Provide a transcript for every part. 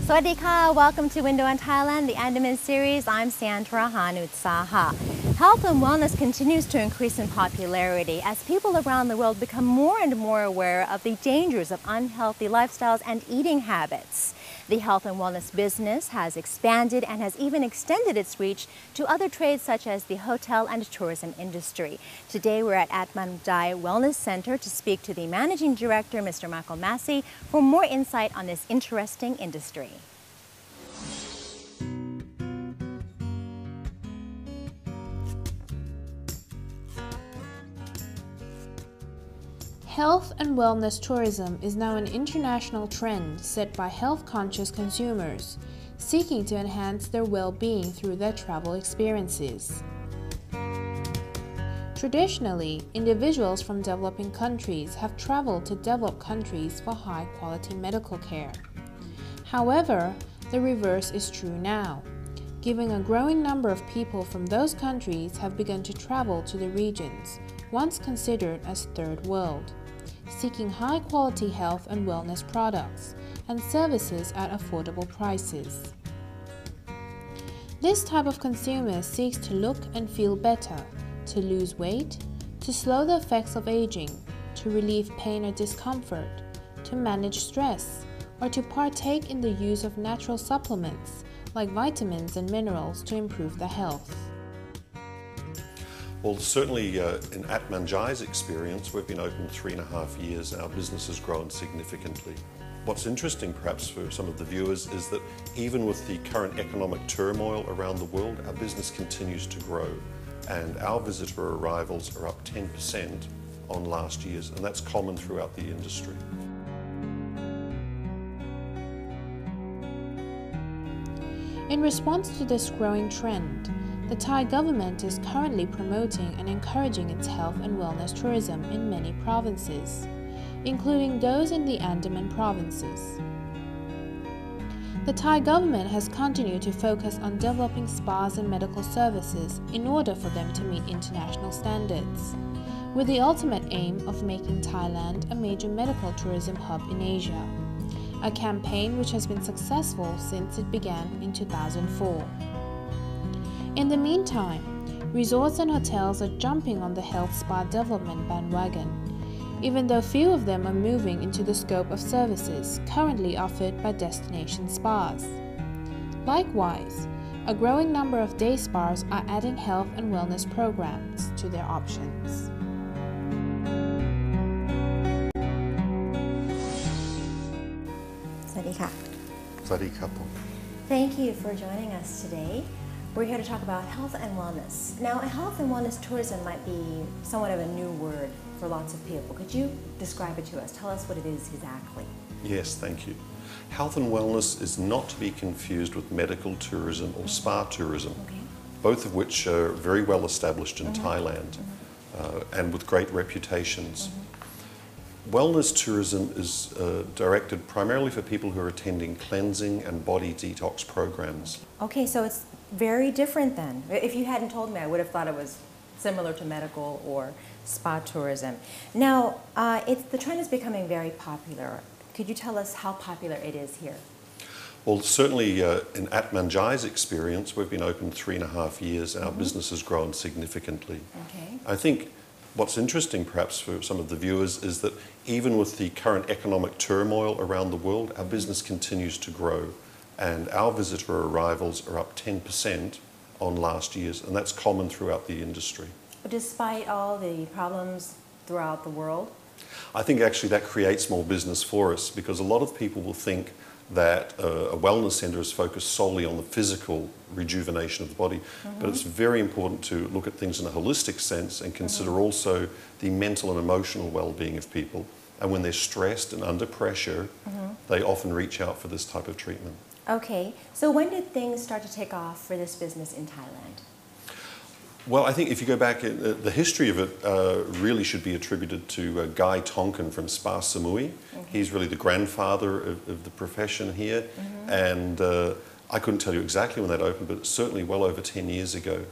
Sawadika, welcome to Window on Thailand, the Andaman series. I'm Sandar Hanuthsa. Health and wellness continues to increase in popularity as people around the world become more and more aware of the dangers of unhealthy lifestyles and eating habits. The health and wellness business has expanded and has even extended its reach to other trades such as the hotel and tourism industry. Today we're at Atmanjai Wellness Center to speak to the Managing Director, Mr. Michael Massey, for more insight on this interesting industry. Health and wellness tourism is now an international trend set by health-conscious consumers seeking to enhance their well-being through their travel experiences. Traditionally, individuals from developing countries have traveled to developed countries for high-quality medical care. However, the reverse is true now, given a growing number of people from those countries have begun to travel to the regions once considered as Third World, seeking high-quality health and wellness products and services at affordable prices. This type of consumer seeks to look and feel better, to lose weight, to slow the effects of aging, to relieve pain or discomfort, to manage stress, or to partake in the use of natural supplements like vitamins and minerals to improve their health. Well, certainly in Atmanjai's experience, we've been open 3.5 years and our business has grown significantly. What's interesting perhaps for some of the viewers is that even with the current economic turmoil around the world, our business continues to grow and our visitor arrivals are up 10% on last year's, and that's common throughout the industry. In response to this growing trend, the Thai government is currently promoting and encouraging its health and wellness tourism in many provinces, including those in the Andaman provinces. The Thai government has continued to focus on developing spas and medical services in order for them to meet international standards, with the ultimate aim of making Thailand a major medical tourism hub in Asia, a campaign which has been successful since it began in 2004. In the meantime, resorts and hotels are jumping on the health spa development bandwagon, even though few of them are moving into the scope of services currently offered by destination spas. Likewise, a growing number of day spas are adding health and wellness programs to their options. Sawadika. Sawadika. Thank you for joining us today. We're here to talk about health and wellness. Now, health and wellness tourism might be somewhat of a new word for lots of people. Could you describe it to us? Tell us what it is exactly. Yes, thank you. Health and wellness is not to be confused with medical tourism or spa tourism, both of which are very well established in Thailand and with great reputations. Wellness tourism is directed primarily for people who are attending cleansing and body detox programs. Okay, so it's very different then. If you hadn't told me, I would have thought it was similar to medical or spa tourism. Now, the trend is becoming very popular. Could you tell us how popular it is here? Well, certainly in Atmanjai's experience, we've been open 3.5 years and our business has grown significantly. I think what's interesting perhaps for some of the viewers is that even with the current economic turmoil around the world, our business continues to grow and our visitor arrivals are up 10% on last year's, and that's common throughout the industry. But despite all the problems throughout the world? I think actually that creates more business for us because a lot of people will think that a wellness centre is focused solely on the physical rejuvenation of the body, but it's very important to look at things in a holistic sense and consider also the mental and emotional well-being of people. And when they're stressed and under pressure, they often reach out for this type of treatment. Okay, so when did things start to take off for this business in Thailand? Well, I think if you go back, the history of it really should be attributed to Guy Tonkin from Spa Samui. He's really the grandfather of the profession here, and I couldn't tell you exactly when that opened, but certainly well over 10 years ago.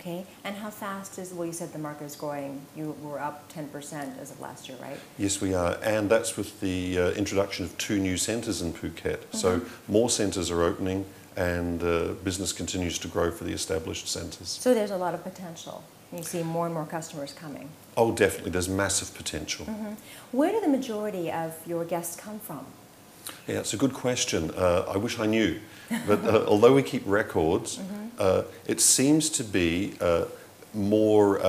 Okay, and how fast is, well, you said the market is growing. You were up 10% as of last year, right? Yes, we are, and that's with the introduction of 2 new centres in Phuket. So more centres are opening, and business continues to grow for the established centres. So there's a lot of potential. You see more and more customers coming. Oh, definitely, there's massive potential. Where do the majority of your guests come from? Yeah, it's a good question. I wish I knew, but although we keep records, it seems to be more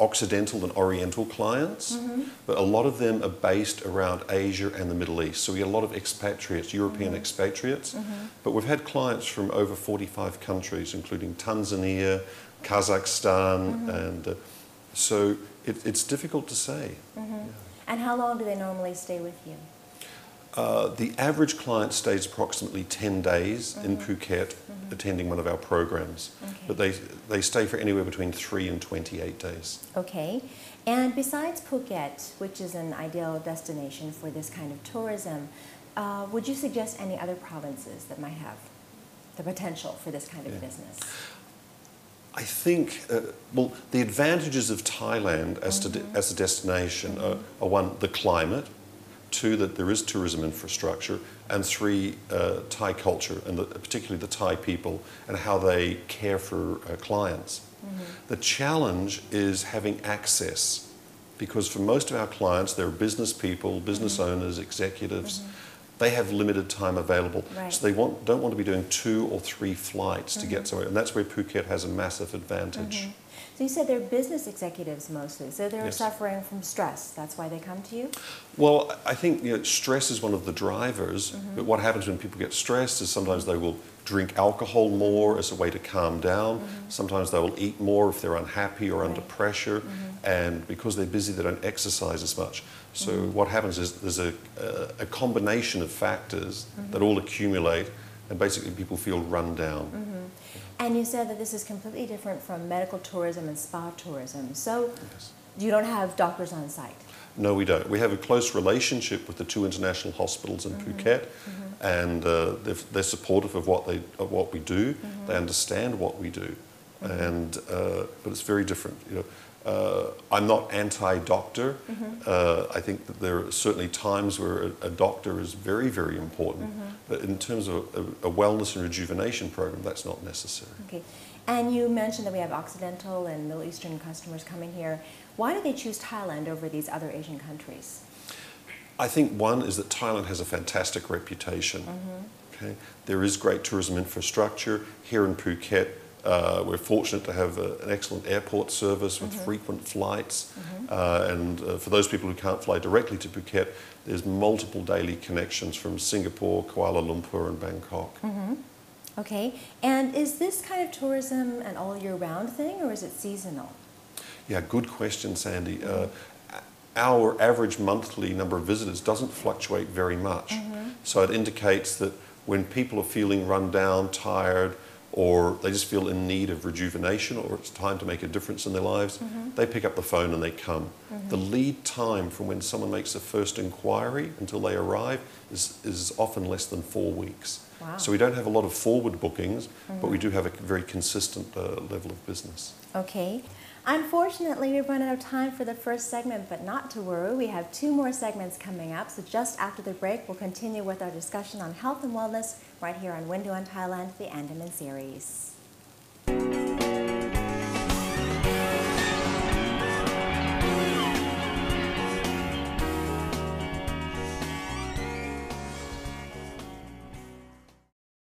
Occidental and Oriental clients, but a lot of them are based around Asia and the Middle East. So we get a lot of expatriates, European expatriates, but we've had clients from over 45 countries, including Tanzania, Kazakhstan, and so it's difficult to say. Yeah. And how long do they normally stay with you? The average client stays approximately 10 days in Phuket attending one of our programs, but they stay for anywhere between 3 and 28 days. Okay, and besides Phuket, which is an ideal destination for this kind of tourism, would you suggest any other provinces that might have the potential for this kind of business? I think, well, the advantages of Thailand as a destination are 1, the climate, 2, that there is tourism infrastructure, and 3, Thai culture, and particularly the Thai people and how they care for clients. The challenge is having access, because for most of our clients, they're business people, business owners, executives. They have limited time available, so they don't want to be doing 2 or 3 flights to get somewhere, and that's where Phuket has a massive advantage. So you said they're business executives mostly, so they're suffering from stress. That's why they come to you? Well, I think stress is one of the drivers, but what happens when people get stressed is sometimes they will drink alcohol more as a way to calm down. Sometimes they will eat more if they're unhappy or under pressure, and because they're busy they don't exercise as much. So what happens is there's a combination of factors that all accumulate, and basically people feel run down. And you said that this is completely different from medical tourism and spa tourism. So you don't have doctors on site? No, we don't. We have a close relationship with the 2 international hospitals in Phuket, and they're supportive of what we do. They understand what we do, and but it's very different. I'm not anti-doctor. I think that there are certainly times where a doctor is very, very important. But in terms of a wellness and rejuvenation program, that's not necessary. Okay. And you mentioned that we have Occidental and Middle Eastern customers coming here. Why do they choose Thailand over these other Asian countries? I think 1 is that Thailand has a fantastic reputation. Okay? There is great tourism infrastructure. Here in Phuket, we're fortunate to have an excellent airport service with frequent flights, and for those people who can't fly directly to Phuket, there's multiple daily connections from Singapore, Kuala Lumpur and Bangkok. Okay, and is this kind of tourism an all-year-round thing, or is it seasonal? Yeah, good question, Sandy. Our average monthly number of visitors doesn't fluctuate very much, so it indicates that when people are feeling run down, tired, or they just feel in need of rejuvenation, or it's time to make a difference in their lives, they pick up the phone and they come. The lead time from when someone makes a first inquiry until they arrive is often less than 4 weeks. Wow. So we don't have a lot of forward bookings, but we do have a very consistent level of business. Okay. Unfortunately, we've run out of time for the first segment, but not to worry. We have 2 more segments coming up. So just after the break, we'll continue with our discussion on health and wellness right here on Window on Thailand, the Andaman series.